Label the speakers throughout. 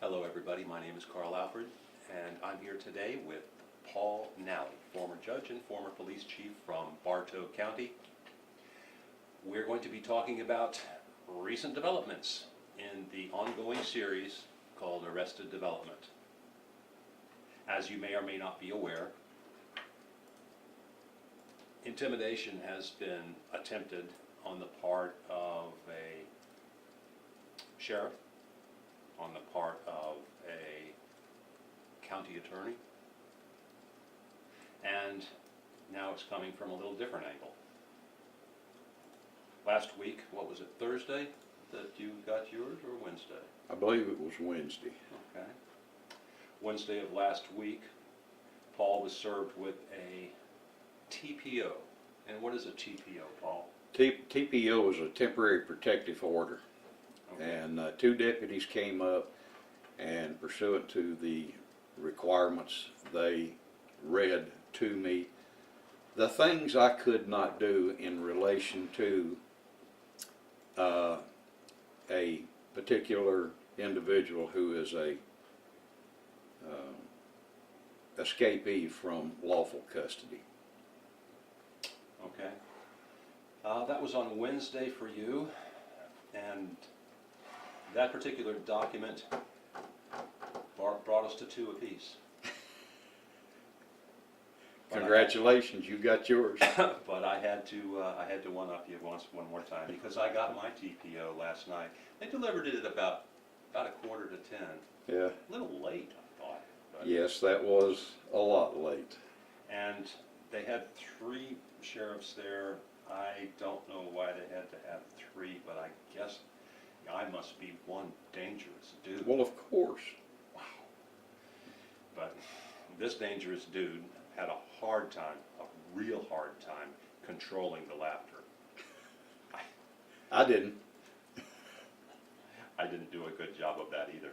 Speaker 1: Hello everybody, my name is Alfred, and I'm here today with Paul Nally, former judge and former police chief from Bartow County. We're going to be talking about recent developments in the ongoing series called Arrested Development. As you may or may not be aware, intimidation has been attempted on the part of a sheriff, on the part of a county attorney, and now it's coming from a little different angle. Last week, what was it, Thursday, that you got yours, or Wednesday?
Speaker 2: I believe it was Wednesday.
Speaker 1: Okay. Wednesday of last week, Paul was served with a TPO. And what is a TPO, Paul?
Speaker 2: TPO is a temporary protective order.
Speaker 1: Okay.
Speaker 2: And two deputies came up, and pursuant to the requirements, they read to me the things I could not do in relation to a particular individual who is a escapee from lawful custody.
Speaker 1: Okay. That was on Wednesday for you, and that particular document brought us to 2 apiece.
Speaker 2: Congratulations, you got yours.
Speaker 1: But I had to one-up you one more time, because I got my TPO last night. They delivered it at about 9:45.
Speaker 2: Yeah.
Speaker 1: A little late, I thought. But
Speaker 2: Yes, that was a lot late.
Speaker 1: And they had 3 sheriffs there. I don't know why they had to have 3, but I guess I must be one dangerous dude.
Speaker 2: Well, of course.
Speaker 1: Wow. But this dangerous dude had a hard time, a real hard time, controlling the laughter.
Speaker 2: I didn't.
Speaker 1: I didn't do a good job of that either.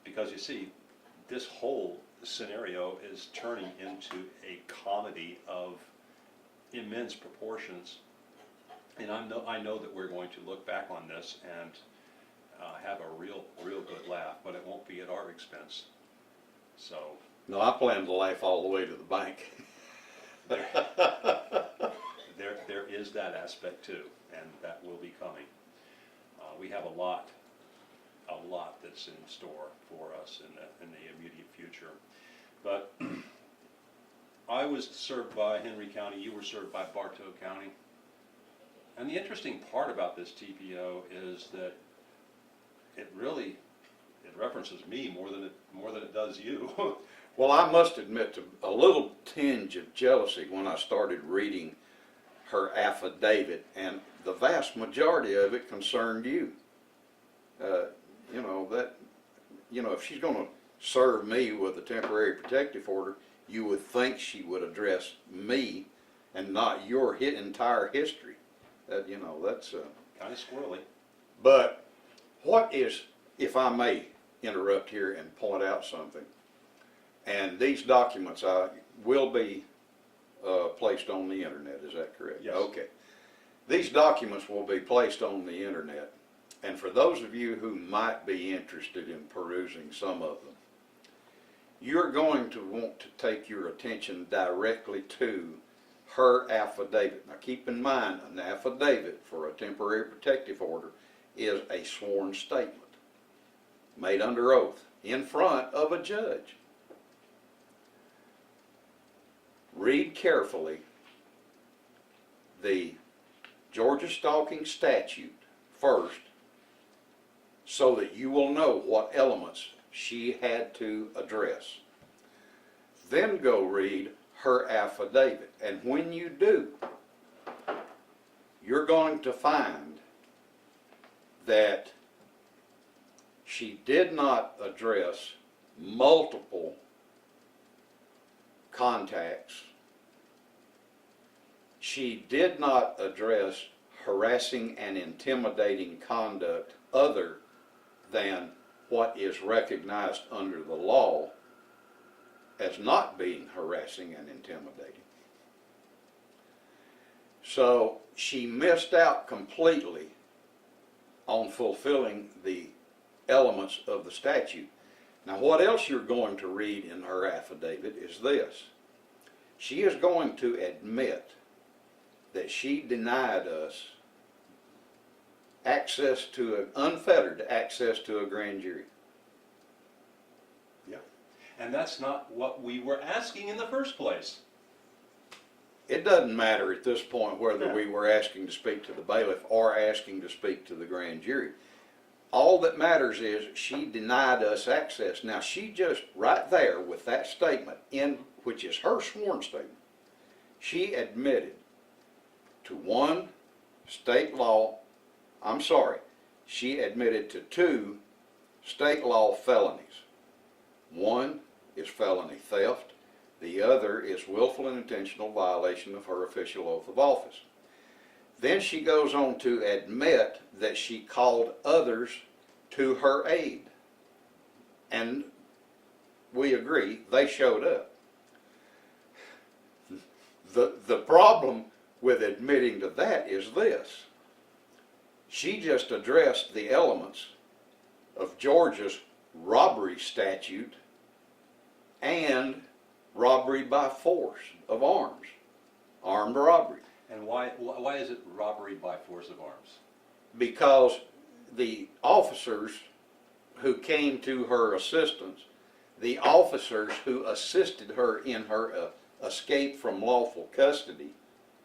Speaker 1: Because you see, this whole scenario is turning into a comedy of immense proportions. And I know that we're going to look back on this and have a real good laugh, but it won't be at our expense. So
Speaker 2: No, I plan to laugh all the way to the bank.
Speaker 1: there is that aspect too, and that will be coming. We have a lot that's in store for us in the immediate future. But I was served by Henry County, you were served by Bartow County. And the interesting part about this TPO is that it references me more than it does you.
Speaker 2: Well, I must admit to a little tinge of jealousy when I started reading her affidavit, and the vast majority of it concerned you. If she's going to serve me with a temporary protective order, you would think she would address me and not your entire history. That's
Speaker 1: Kind of squirrely.
Speaker 2: But what is, if I may interrupt here and point out something, and these documents will be placed on the internet, is that correct?
Speaker 1: Yes.
Speaker 2: Okay. These documents will be placed on the internet, and for those of you who might be interested in perusing some of them, you're going to want to take your attention directly to her affidavit. Now keep in mind, an affidavit for a temporary protective order is a sworn statement made under oath in front of a judge. Read carefully the Georgia stalking statute first, so that you will know what elements she had to address. Then go read her affidavit, and when you do, you're going to find that she did not address multiple contacts. She did not address harassing and intimidating conduct other than what is recognized under the law as not being harassing and intimidating. So she missed out completely on fulfilling the elements of the statute. Now, what else you're going to read in her affidavit is this. She is going to admit that she denied us access to unfettered access to a grand jury.
Speaker 1: Yeah. And that's not what we were asking in the first place.
Speaker 2: It doesn't matter at this point whether
Speaker 1: Yeah.
Speaker 2: we were asking to speak to the bailiff or asking to speak to the grand jury. All that matters is she denied us access. Now, she just, right there with that statement, which is her sworn statement, she admitted to she admitted to 2 state law felonies. One is felony theft. The other is willful and intentional violation of her official oath of office. Then she goes on to admit that she called others to her aid. And we agree, they showed up. The problem with admitting to that is this. She just addressed the elements of Georgia's robbery statute and robbery by force of arms, armed robbery.
Speaker 1: And why is it robbery by force of arms?
Speaker 2: Because the officers who came to her assistance, the officers who assisted her in her escape from lawful custody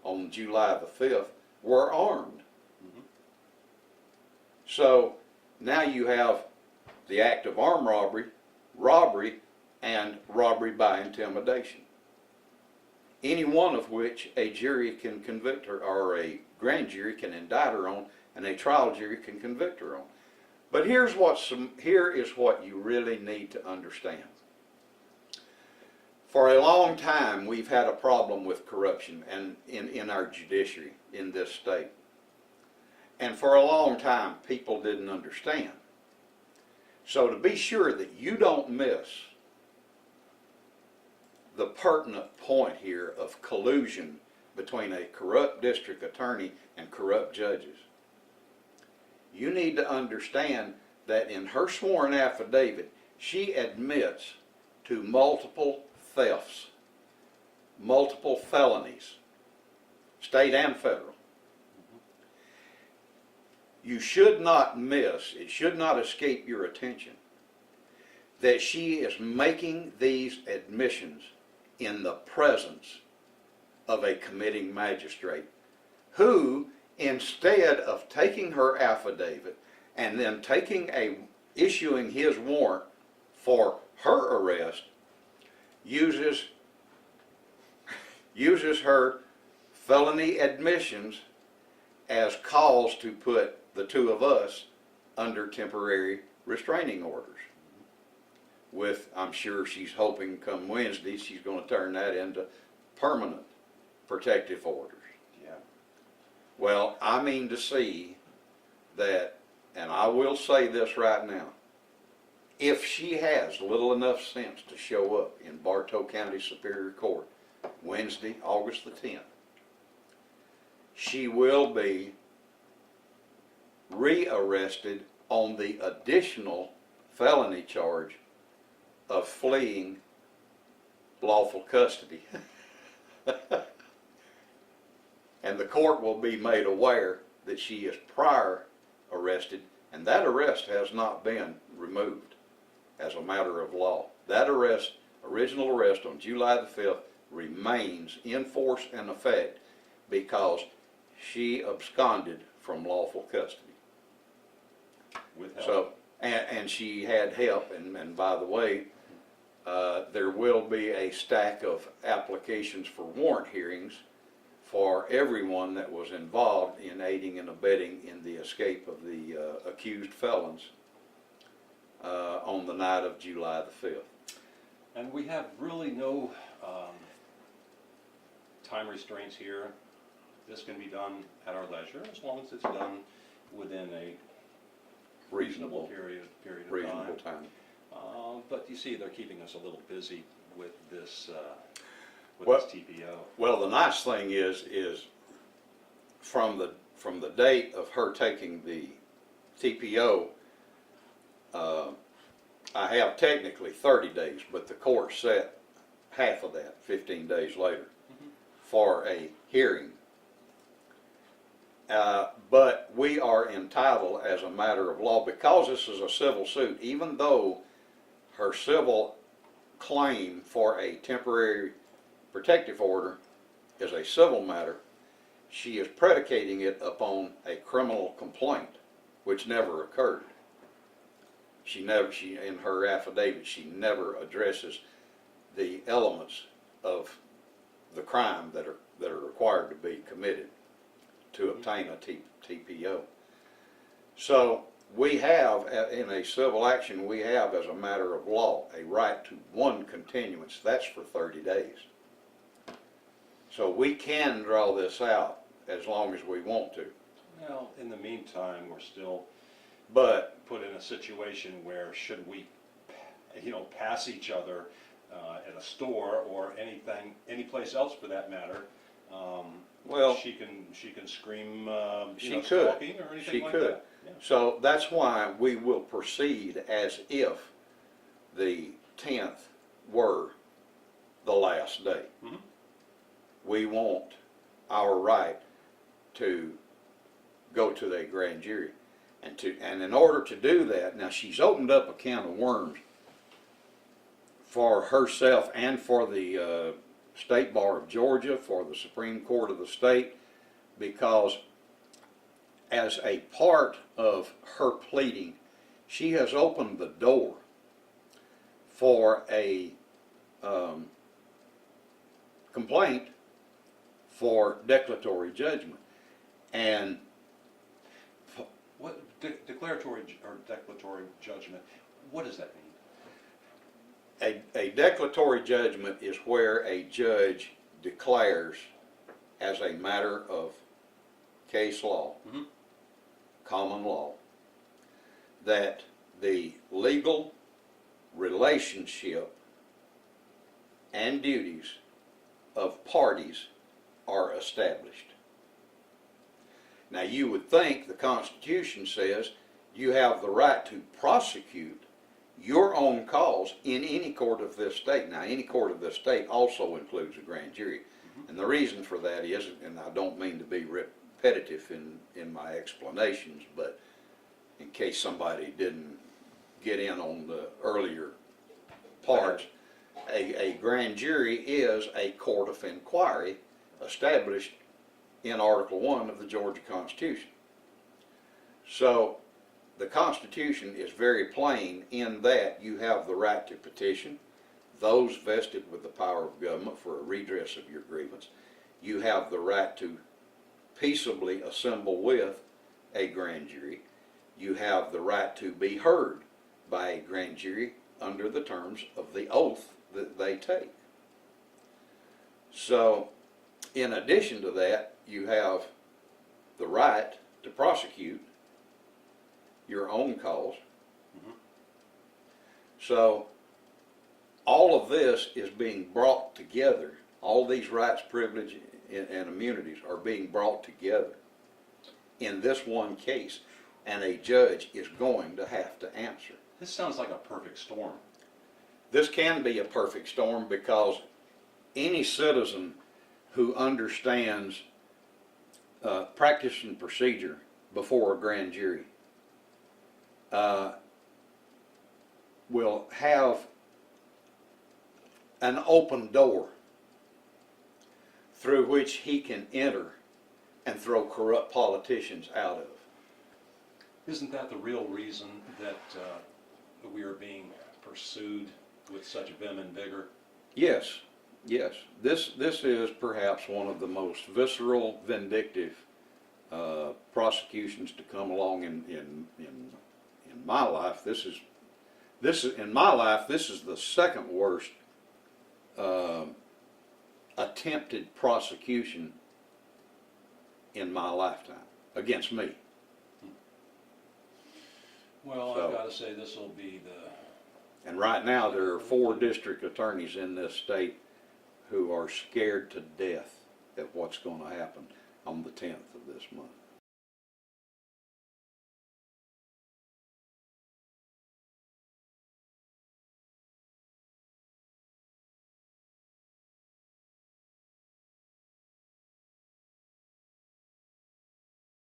Speaker 2: on July the 5th were armed.
Speaker 1: Mm-hmm.
Speaker 2: So now you have the act of armed robbery, robbery, and robbery by intimidation. Any one of which a jury can convict her, or a grand jury can indict her on, and a trial jury can convict her on. But here is what you really need to understand. For a long time, we've had a problem with corruption and in our judiciary in this state. And for a long time, people didn't understand. So to be sure that you don't miss the pertinent point here of collusion between a corrupt district attorney and corrupt judges, you need to understand that in her sworn affidavit, she admits to multiple thefts, multiple felonies, state and federal. You should not miss, it should not escape your attention, that she is making these admissions in the presence of a committing magistrate who, instead of taking her affidavit and then issuing his warrant for her arrest, uses her felony admissions as cause to put the 2 of us under temporary restraining orders. With, I'm sure she's hoping come Wednesday, she's going to turn that into permanent protective orders.
Speaker 1: Yeah.
Speaker 2: Well, I mean to see that, and I will say this right now, if she has little enough sense to show up in Bartow County Superior Court Wednesday, August the 10th, she will be rearrested on the additional felony charge of fleeing lawful custody. And the court will be made aware that she is prior arrested, and that arrest has not been removed as a matter of law. That arrest, original arrest on July the 5th, remains in force and effect because she absconded from lawful custody.
Speaker 1: With help.
Speaker 2: So, and she had help, and by the way, there will be a stack of applications for warrant hearings for everyone that was involved in aiding and abetting in the escape of the accused felons on the night of July the 5th.
Speaker 1: And we have really no time restraints here. This can be done at our leisure as long as it's done within a reasonable period of time. But you see, they're keeping us a little busy with this this TPO.
Speaker 2: Well, the nice thing is from the date of her taking the TPO, I have technically 30 days, but the court set half of that, 15 days later, for a hearing. But we are entitled as a matter of law, because this is a civil suit, even though her civil claim for a temporary protective order is a civil matter, she is predicating it upon a criminal complaint, which never occurred. In her affidavit, she never addresses the elements of the crime that are required to be committed to obtain a TPO. So we have, in a civil action, we have as a matter of law a right to one continuance. That's for 30 days. So we can draw this out as long as we want to.
Speaker 1: Well, in the meantime, we're still
Speaker 2: But
Speaker 1: put in a situation where should we, pass each other at a store or any place else for that matter.
Speaker 2: Well,
Speaker 1: she can scream,
Speaker 2: she could.
Speaker 1: stalking or anything
Speaker 2: She
Speaker 1: like
Speaker 2: could.
Speaker 1: that. Yeah.
Speaker 2: So that's why we will proceed as if the 10th were the last day.
Speaker 1: Mhm.
Speaker 2: We want our right to go to the grand jury. And in order to do that, now she's opened up a can of worms for herself and for the State Bar of Georgia, for the Supreme Court of the state, because as a part of her pleading, she has opened the door for a complaint for declaratory judgment. And
Speaker 1: What declaratory or declaratory judgment? What does that mean?
Speaker 2: a declaratory judgment is where a judge declares, as a matter of case law,
Speaker 1: Mm-hmm.
Speaker 2: common law, that the legal relationship and duties of parties are established. Now, you would think the Constitution says you have the right to prosecute your own cause in any court of this state. Now, any court of this state also includes a grand jury.
Speaker 1: Mm-hmm.
Speaker 2: And the reason for that is, and I don't mean to be repetitive in my explanations, but in case somebody didn't get in on the earlier parts, a grand jury is a court of inquiry established in Article 1 of the Georgia Constitution. So the Constitution is very plain in that you have the right to petition those vested with the power of government for a redress of your grievance. You have the right to peaceably assemble with a grand jury. You have the right to be heard by a grand jury under the terms of the oath that they take. So, in addition to that, you have the right to prosecute your own cause.
Speaker 1: Mm-hmm.
Speaker 2: So, all of this is being brought together. All these rights, privilege, and immunities are being brought together in this one case, and a judge is going to have to answer.
Speaker 1: This sounds like a perfect storm.
Speaker 2: This can be a perfect storm because any citizen who understands practice and procedure before a grand jury will have an open door through which he can enter and throw corrupt politicians out of.
Speaker 1: Isn't that the real reason that we are being pursued with such vim and vigor?
Speaker 2: Yes, yes. This is perhaps one of the most visceral, vindictive prosecutions to come along in my life. This is in my life. This is the second worst attempted prosecution in my lifetime against me.
Speaker 1: Well,
Speaker 2: So,
Speaker 1: I've got to say this will be the...
Speaker 2: And right now there are 4 district attorneys in this state who are scared to death at what's going to happen on the 10th of this month.